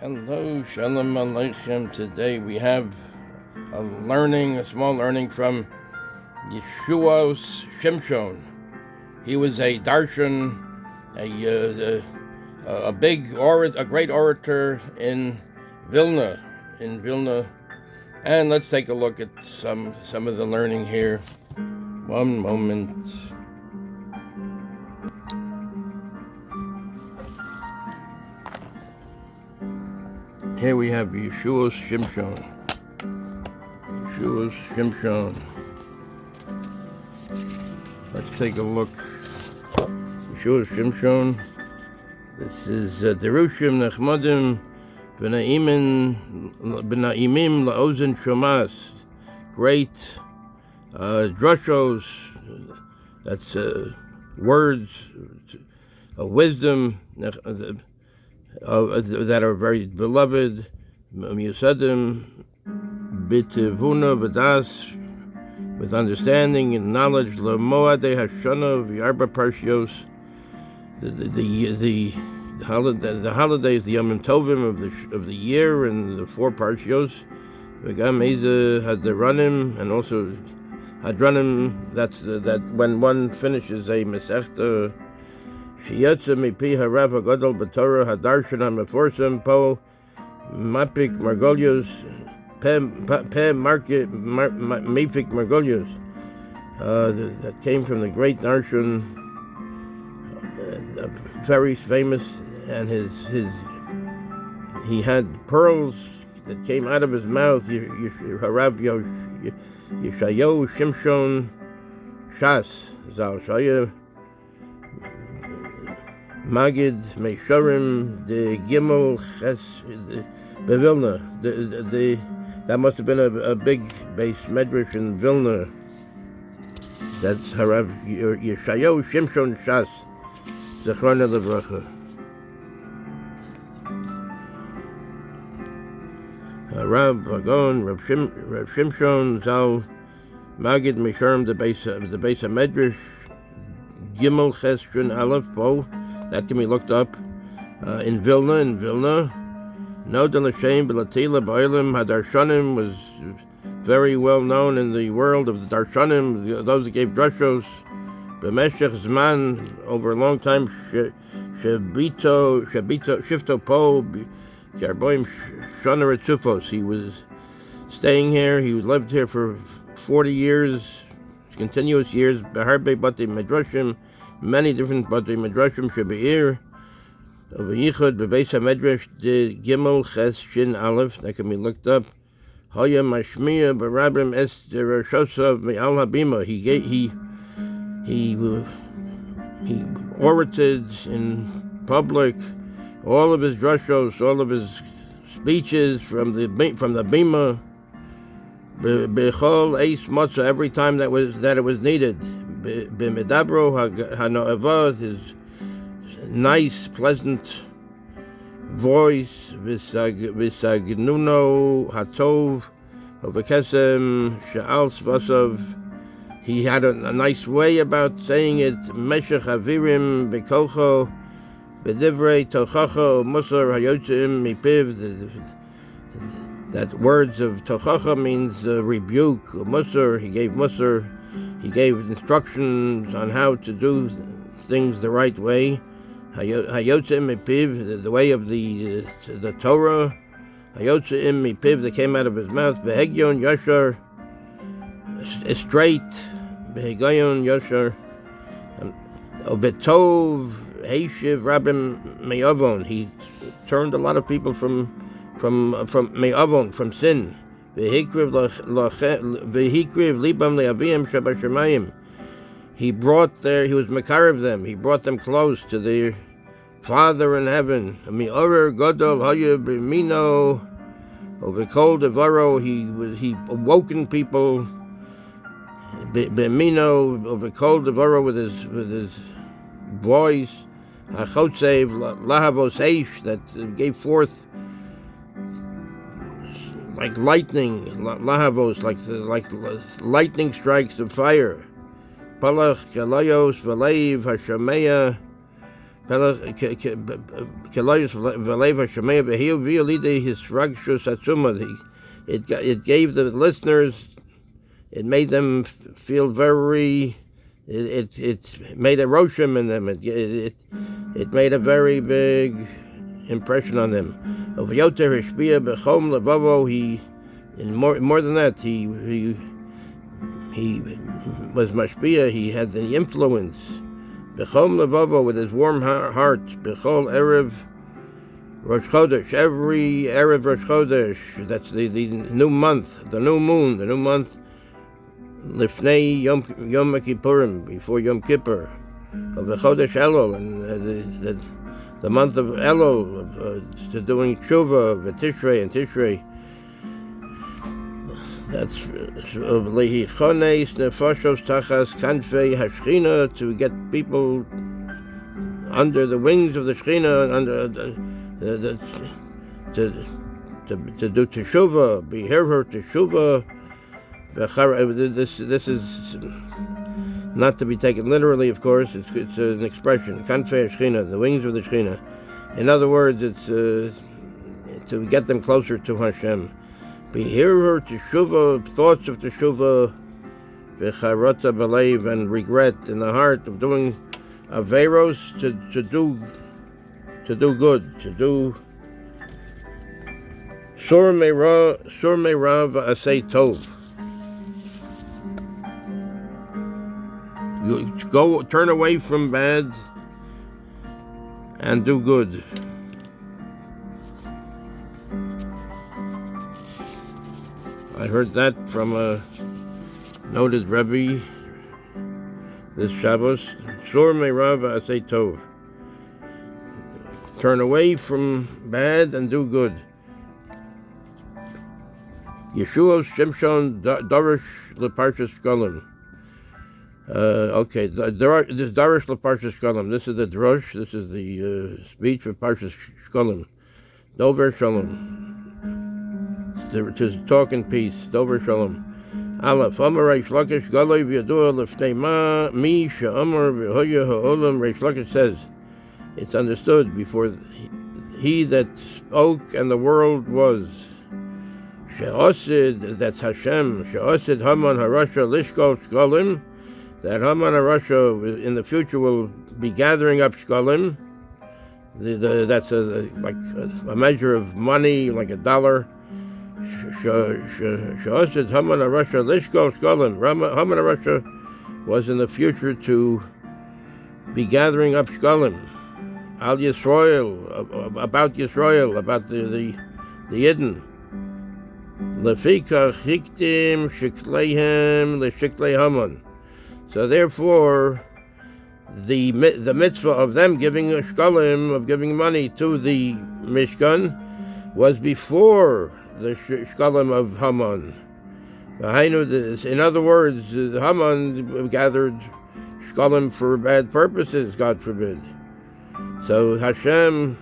Hello, Shalom Aleichem. Today we have a small learning from Yeshouos Shimshon. He was a darshan, a great orator in Vilna. And let's take a look at some of the learning here. One moment. Here we have Yeshouos Shimshon. Let's take a look. Yeshouos Shimshon. This is Derushim Nechmadim B'na'imim La'ozen Shomas. Great drushos. That's words of wisdom that are very beloved. Yusadim B'tivuna V'das, with understanding and knowledge. L'moadei hashana v'arba parshios, the holidays, the Yom Tovim of the year, and the 4 parshios. V'gam eze hadaranim, and also hadranim. That's that when one finishes a mesechta. Sheyatza mipi harav gdol b'Torah hadarshan hameforsam po mapik margolios pe market mapik margolios. That came from the great darshan, very famous, and he had pearls that came out of his mouth. Harav Yeshouos Shimshon Shas Zal Shaya Miגיד Meisharim the Gimel Ches Bevilna. That must have been a big base medrash in Vilna. That's Harav Yeshouos Shimshon Shas Zechrona Levracha. Rav Agon Rav Shimshon Zal Miגיד Meisharim the base of medrash Gimel Ches Aleph Po. That can be looked up in Vilna. No Delashem Belatila Bailim Hadarshanim was very well known in the world of the Darshanim, those that gave drushos. B'meshech Zman, over a long time, Shifto Po Karboim Shana Retzufos. He was staying here. He lived here for 40 years, continuous years. Beharbe Bati Medrashim. Many different Batei Midrashim, بعיר, V'yichud, B'beis HaMedrash, the Gimel Ches Shin Aleph, that can be looked up. Haya Mashmiya, B'rabim Es Derashosav Me'al Habima. He orated in public all of his drushos, all of his speeches from the bima. B'chol Eis Matzah, every time that it was needed. B'medabro hano'ava, his nice, pleasant voice. V'sagnuno hatov v'kesem she'al svasav. He had a nice way about saying it. Meshech avirim b'kocho b'divrei tochacha musar hayotzim mipiv. That words of tochacha means rebuke. Musar, he gave musar. He gave instructions on how to do things the right way. Hayotzim mipiv, the way of the Torah. Hayotzim mipiv, that came out of his mouth. Behegyon yashar, straight. Behegyon yashar. Betov heishiv rabim me'avon. He turned a lot of people from me'avon, from sin. V'hikriv libam le'avim shabashamayim. He was mekarev them. He brought them close to their Father in heaven. Mi'orer Gdol haya b'mino v'kol devaro. He awoken people. B'mino v'kol devaro, with his voice. Achotzev lahavos heish, that gave forth like lightning, lahavos, like lightning strikes of fire. Palach kalayos v'leiv hashameya It gave the listeners, it made them feel very, it made a roshem in them. It made a very big impression on them. More than that, he was mashpia. He had the influence. Bechom levavo, with his warm heart. Bechol erev Rosh Chodesh, every erev Rosh Chodesh. That's the new month, the new moon, the new month. Lifnei Yom Kippurim, before Yom Kippur, of the Chodesh Elul, and the month of Elul, to doing tshuva of Tishrei and Tishrei. That's lehichones nefashos tachas kanfei hashchina, to get people under the wings of the Shechina, under to do teshuvah, be her teshuvah. This is not to be taken literally, of course. It's an expression. Kanfei hashchina, the wings of the Shechina. In other words, it's to get them closer to Hashem. Be her teshuvah, thoughts of teshuvah, v'charata b'leiv, and regret in the heart of doing averos, to do good, to do sur meira v'asei tov. You turn away from bad and do good. I heard that from a noted Rebbe this Shabbos. Sur meira v'asei tov. Turn away from bad and do good. Yeshouos Shimshon Darish Leparshas Shkolim. Okay, this Darish Leparshas Shkolim. This is the drush. This is the speech for Parshas Shkolim. Dover Shalom. To talk in peace. Dover Shalom. Aleph. Amar Reish Lakish Galoi V'Yadua Lefnei Ma Mi She'amar V'Hoya Ha'olam. Reish Lakish says, it's understood before he that spoke and the world was. She'osid, that's Hashem. She'osid Haman HaRasha Lishkol Shkolim. That Haman HaRasha in the future will be gathering up Shkolim. That's like a measure of money, like $1. She'osid Haman HaRasha Lishkol Shkolim. Haman HaRasha was in the future to be gathering up Shkolim. Al Yisrael, about Yisrael, about the Yidden. Lefika chiktim shikleihem leshiklei Haman. So therefore, the mitzvah of them giving a shkolim, of giving money to the Mishkan, was before the shkolim of Haman. In other words, Haman gathered shkolim for bad purposes, God forbid. So Hashem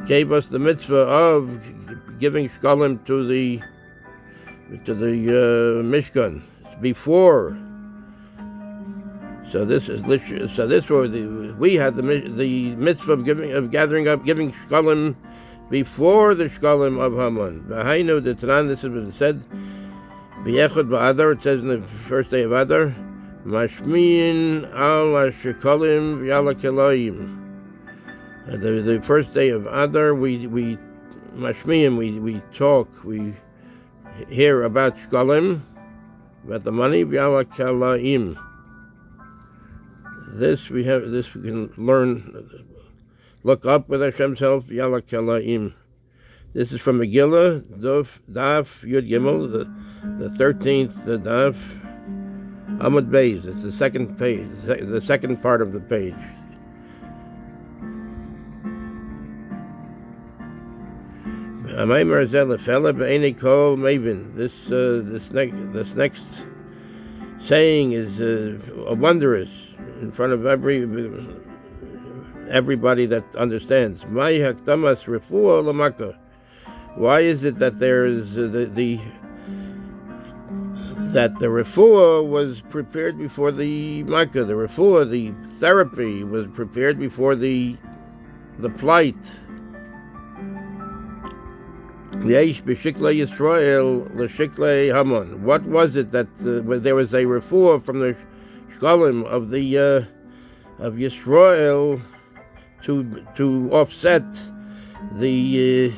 gave us the mitzvah of giving shkolim to the Mishkan before. So this was we had the mitzvah of gathering up, giving shkolim before the shkolim of Haman. V'hainu the Tanan, this has been said. B'yechad ba'adar, it says in the first day of Adar. Mashmiin al shkolim v'yala kelayim. The first day of Adar, we mashmiim, we talk, we hear about shkolim, about the money, v'yala kelayim. This we can learn, look up with Hashem's help, v'yala kelayim. This is from Megillah, Daf Yud Gimel, the 13th Daf. Amud Beis, it's the second page, the second part of the page. This next saying is wondrous in front of everybody that understands. Why is it that there is that the refuah was prepared before the makkah. The refuah, the therapy, was prepared before the plight. Yesh b'shiklei Yisrael l'shiklei Haman. What was it that there was a refuah from the shkalim of the of Yisrael to offset the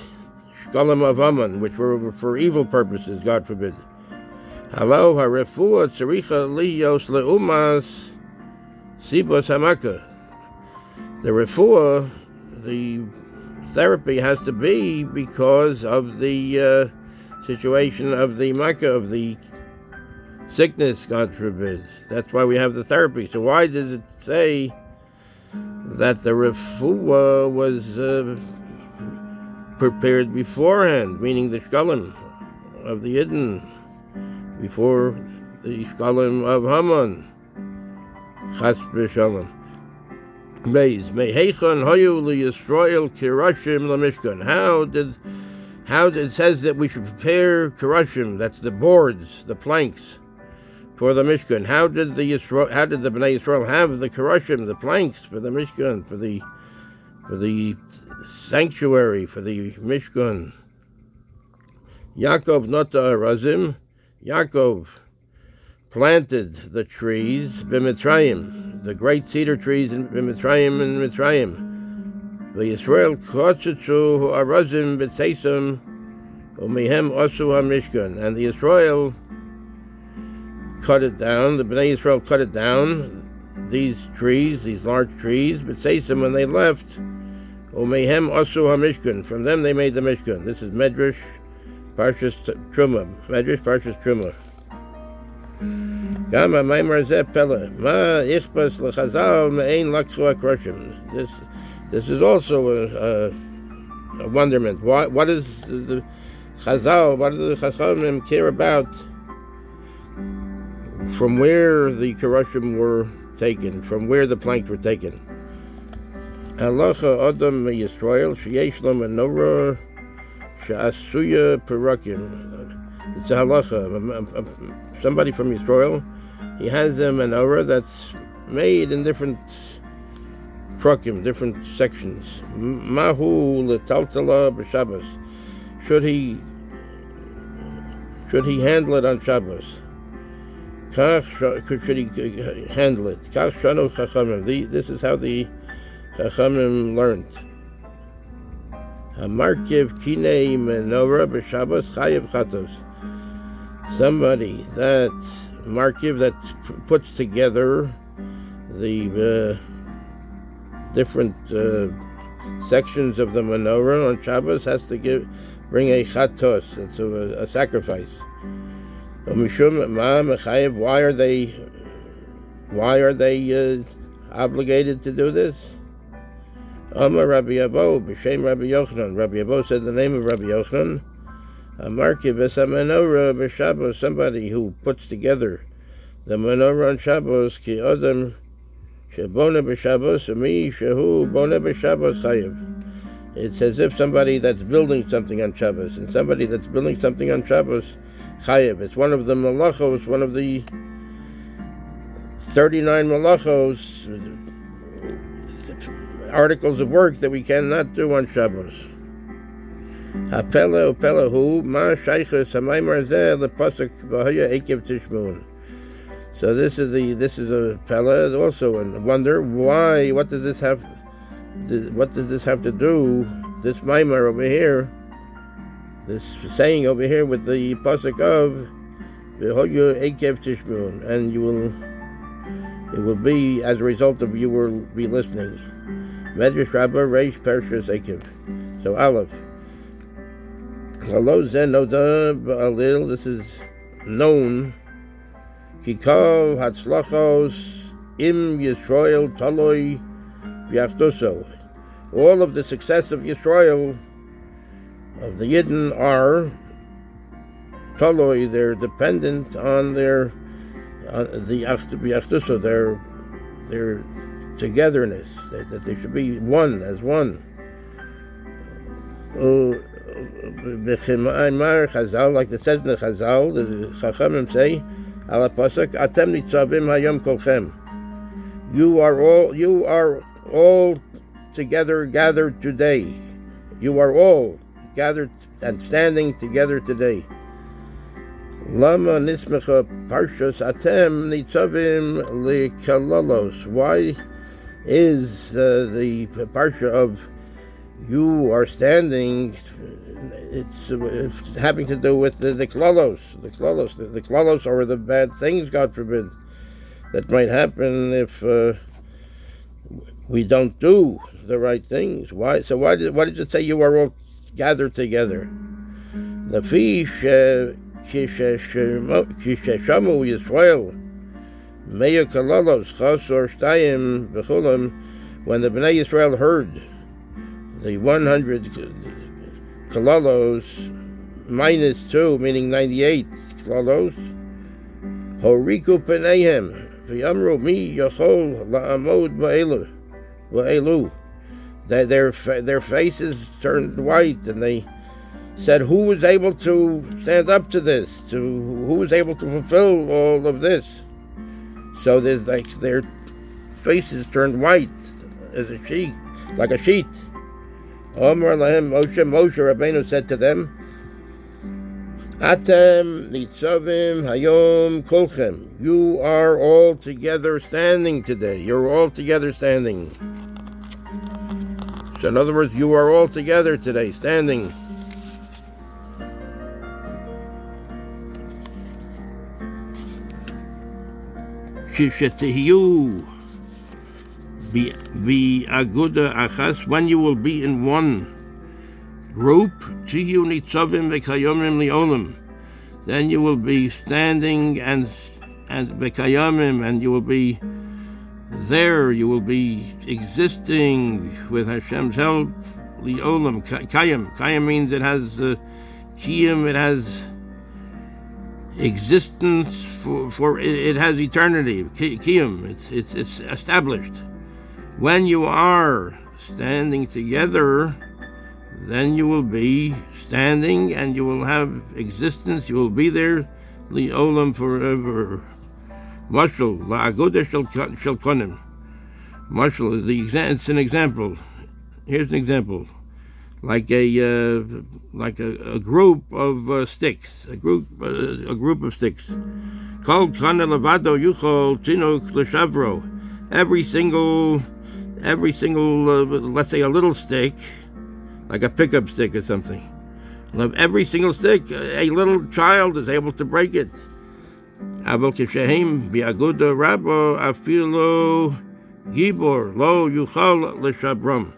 shkalim of Haman, which were for evil purposes, God forbid. Hello, harefuah tzaricha liyos leumas sibos hamaka. The refuah, the therapy, has to be because of the situation of the makkah, of the sickness, God forbid. That's why we have the therapy. So why does it say that the refuah was prepared beforehand, meaning the shkalim of the Yidden, before the shkalim of Haman? Chas v'shalom. Beis meheichon hoyu liyisrael kirashim lamishkan. How did it says that we should prepare kirashim? That's the boards, the planks, for the Mishkan. How did the Bnei Yisrael have the kirashim, the planks for the Mishkan, for the sanctuary, for the Mishkan? Ya'akov nota arazim. Yaakov planted the trees b'Mitzrayim, the great cedar trees in Mitzrayim and Mitzrayim. V'Yisrael kotzetzu arazim b'tzeisam u'mihem osu hamishkan. And the Israel cut it down. The Bnei Yisrael cut it down. These trees, these large trees, b'tzeisam, when they left, u'mihem osu hamishkan. From them they made the Mishkan. This is Medrash Parshas Truma. Medrash Parshas Truma. Gama Maimar Zeh Pele. Ma ichpas lechazal me'ein lakchu akroshim. This is also a wonderment. What is the Chazal? What do the Chachamim care about? From where the Keroshim were taken, from where the planks were taken. Halacha Adam Yisrael sheyesh lo menorah she'asuya perakim. It's a halacha. Somebody from Yisrael, he has a menorah that's made in different prakim, different sections. Mahu letaltala b'Shabbos. Should he handle it on Shabbos? Should he handle it? Kach shanu chachamim. This is how the chachamim learned. Hamarkiv kinei menorah b'Shabbos chayev chatos. Somebody that markiv, that puts together the different sections of the menorah on Shabbos has to bring a chatos. It's a sacrifice. Why are they obligated to do this? Amar Rabbi Abo b'shem Rabbi Yochanan. Rabbi Abo said the name of Rabbi Yochanan. Amarkiv es menorah b'Shabbos. Somebody who puts together the menorah on Shabbos, ki adam shebona b'Shabbos umi shehu bona b'Shabbos chayev. It's as if somebody that's building something on Shabbos, and somebody that's building something on Shabbos chayev. It's one of the malachos, one of the 39 malachos, articles of work that we cannot do on Shabbos. Hapele upelahu ma shaychus hamaymar zeh lepasuk b'haya ekev tishmun. So this is a pele, also a wonder. Why? What does this have to do? This maimar over here, this saying over here with the pasuk of b'haya ekev tishmun, and it will be as a result of you will be listening. Medrash Rabbah Reish Pershas Ekev. So Aleph. Hello Zenoda Ba'alil. This is known. Kikal Hatzlachos Im Yisrael Taloi V'Achdoso. All of the success of Yisrael, of the Yidden, are Taloi. They're dependent on the Achdoso, their togetherness, that they should be one as one. Like the says in the Chazal, the Chachamim say, Al pasuk atem nitzavim hayom kolchem. You are all together gathered today. You are all gathered and standing together today. Lama nismecha parshas atem nitzavim likalalos. Why is the parsha of you are standing? It's having to do with the klalos. The klalos are the bad things, God forbid, that might happen if we don't do the right things. Why? So why did it say you are all gathered together? The fish kishamu Yisrael meya kalalos chasor shtayim b'chulam. When the Bnei Yisrael heard the 100 kalalos minus 2, meaning 98 kalalos, horiku peneihem v'yamru mi yachol la'amod ba'elu. Their faces turned white, and they said, who was able to stand up to this? Who was able to fulfill all of this? So there's their faces turned white as a sheet, like a sheet. Omer lahem Moshe Rabbeinu said to them, Atem nitzavim hayom kolchem. You are all together standing today. You're all together standing. So in other words, you are all together today, standing. Kishetihyu bi'aguda achas. When you will be in one group, tihu nitzavim v'kayomim li'olam. Then you will be standing and v'kayomim, and you will be there. You will be existing with Hashem's help. Li'olam kayim. Kayim means it has kiyum. It has existence for it has eternity. Kiyum. It's established. When you are standing together, then you will be standing and you will have existence. You will be there, li'olam, forever. Mashal la'aguda shel konim. Mashal, it's an example. Here's an example, like a group of sticks. A group of sticks. Kol kana levado yuchol tinuk l'shavro. Every single, let's say a little stick, like a pickup stick or something. Every single stick, a little child is able to break it. Aval kishehem bi'aguda rabbo afilo gibor lo yuchal l'shabram.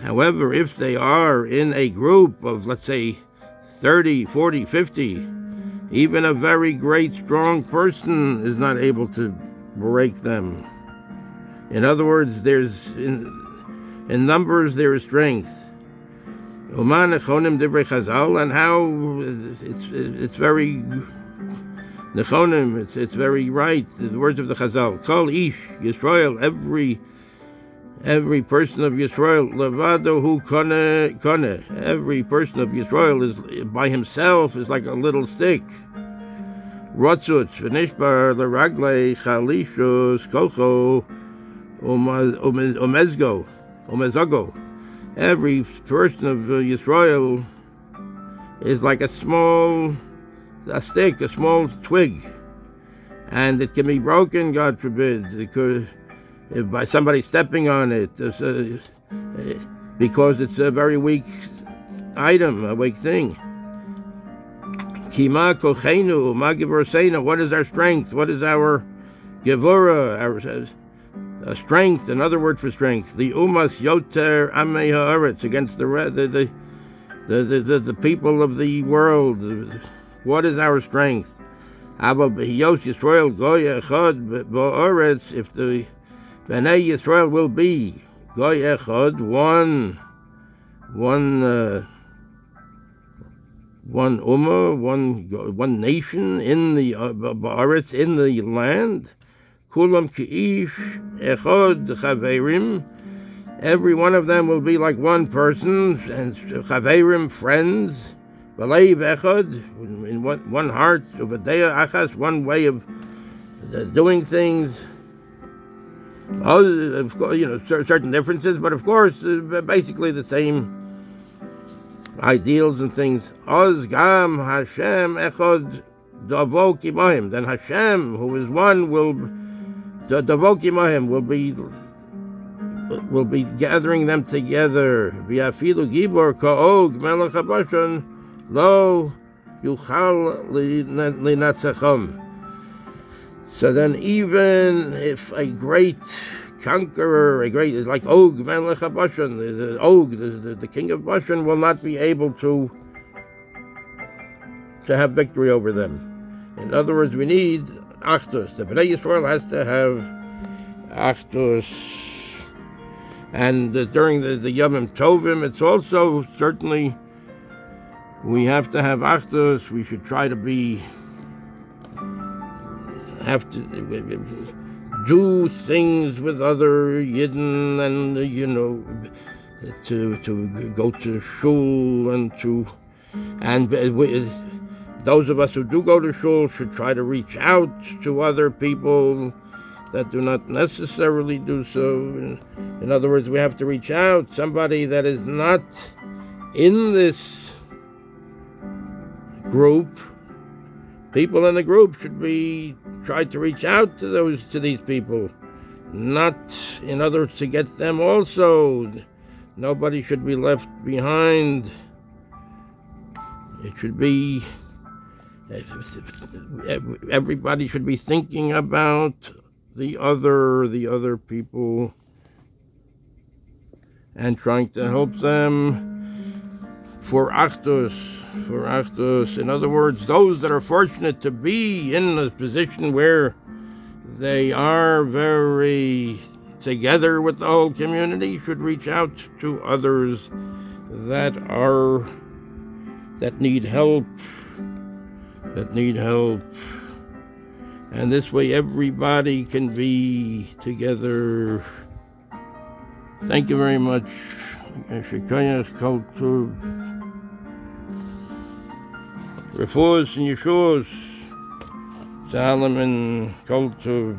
However, if they are in a group of, let's say, 30, 40, 50, even a very great, strong person is not able to break them. In other words, in numbers there is strength. Uman nechonim divrei Chazal, and how it's very nechonim, it's very right. The words of the Chazal. Kol ish Yisrael, every person of Yisrael, levado hu kone. Every person of Yisrael is by himself is like a little stick. Rotzut v'nishbar l'raglei chalishus kocho omezago. Every person of Yisrael is like a small stick, a small twig, and it can be broken, God forbid, by somebody stepping on it, because it's a very weak item, a weak thing. Kima kochenu ma givorseina. What is our strength? What is our gevura? Our strength. Another word for strength. The umas yoter amei haaretz, against the people of the world. What is our strength? Aval b'hiyos Yisrael goy echad ba'aretz. If the Bnei Yisrael will be goy echad, one ummah, one nation in the ba'aretz, in the land. Kulam ki'ish echad chaverim. Every one of them will be like one person, and chaverim, friends. B'leiv echad, in one heart, u'b'deya achas, one way of doing things. Of course, certain differences, but of course, basically the same ideals and things. Oz gam Hashem echad davok imahim. Then Hashem, who is one, will davok imahim, will be gathering them together. V'afilu gibor ka'og melech habashon lo yuchal linatzacham. So then, even if a great conqueror, like Og Melech HaBashan, the Og, the king of Bashan, will not be able to have victory over them. In other words, we need Achdus. The Bnei Yisrael has to have Achdus. And during the Yomim Tovim, it's also certainly we have to have Achdus. We should try to have to do things with other Yidden, and to go to shul, and those of us who do go to shul should try to reach out to other people that do not necessarily do so. In other words, we have to reach out. Somebody that is not in this group, people in the group should try to reach out to these people, not, in other words, to get them also. Nobody should be left behind. It should be, everybody should be thinking about the other people and trying to help them for Achdus. In other words, those that are fortunate to be in a position where they are very together with the whole community should reach out to others that need help. And this way everybody can be together. Thank you very much. Yeshouos and Yeshouos, Salomon, Kultov.